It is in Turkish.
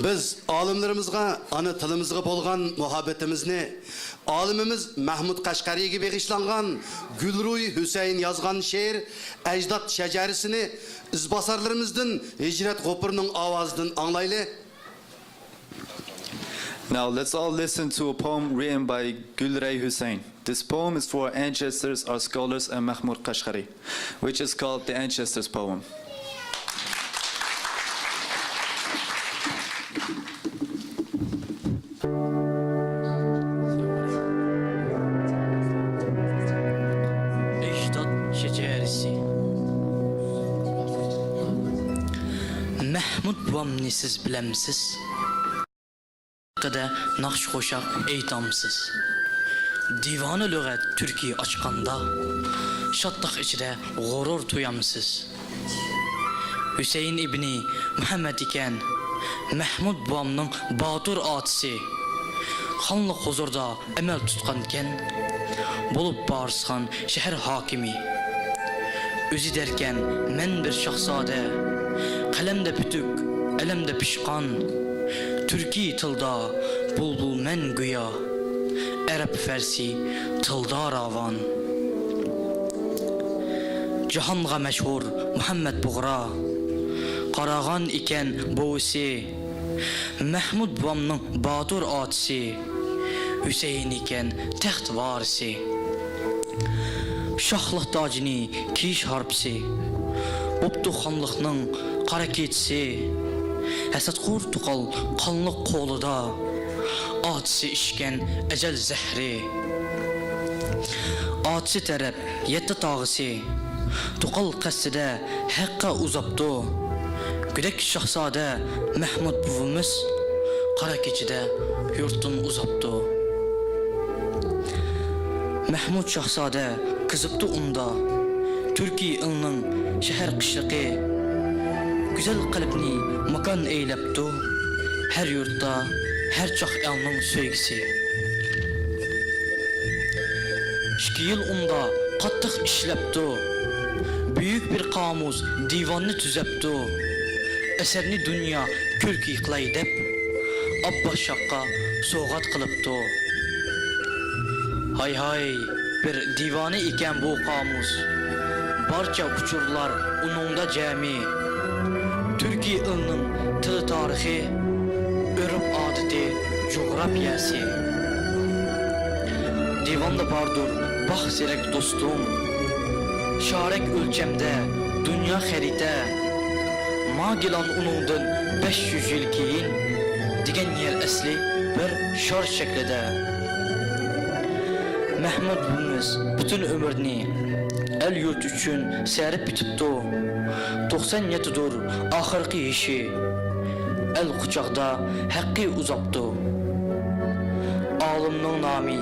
Biz olimlarimizga ana tilimizga bo'lgan muhabbatimizni olimimiz Mahmud Qashqariyga bag'ishlangan Gulruy Husayn yozgan she'r Ajdod shajarisini izbosarlarimizdan Hijrat G'ofurning ovozidan anglayli. Now let's all listen to a poem written by Gulruy Husayn. This poem is for ancestors, our scholars, and Mahmud Qashqari, which is called the Ancestors Poem. Mahmud buvamni siz bilamsiz? Qada naqsh qo'shaq aytamsiz. Divani lug'at turkiy ochqanda shodliq ichida g'urur to'yamsiz. Husayn ibn Muhammad ekan Mahmud buvamning botur otisi. Xonliq huzurda amal tutqanken bo'lib borsgan shahar hokimi. O'zi derken men bir shahzoda, qalamda putuk, alamda pishqon, turkiy tilda bulbul men go'yo, arab farsi tilda ravon. Jahonga mashhur Muhammad Bug'ra qarag'an ekan buvisi, Mahmud buvamning botur otisi, Husayn ekan taxt varisi. Shohlik tojini kiyish harpsi, bo'pti xonliqning qara ketisi. Hasadxo'r tuqal qonliq qo'lida, otisi ishgan ajal zahri. Otisi taraf yetti tog'isi, tuqal qasida haqqa uzapti. Gudek shahzoda Mahmud buvimiz qara kechida yurtdan uzapti. Mahmud shahzoda qizibdi unda, Turkiy ilning shahar qishliqi. Güzel qalbni makon eylabdi, her yurtda, her choq elning sevgisi. 2 yil unda qattiq ishlabdi, büyük bir qamus divanni tuzabdi. Eserni dünya ko'rki qilay deb Abbas Shohga so'g'at qilibdi. Hay hay, bir divani ekan bu qamus. Barcha uçurlar uningda jami. Türkiye ilning tili tarixi, örüp adeti, coğrafyası. Divanda bardur bax serek dostum, şarek ölçemde dünya xerite. Magilan unudun 500 yıl keyin digen yer asli bir şar şeklide. Mahmud buvimiz bütün ömrünü el yurt üçün sərib bitibdi. 97'dur ahirki işi, el kucakda hakkı uzaptı. Alimning nomi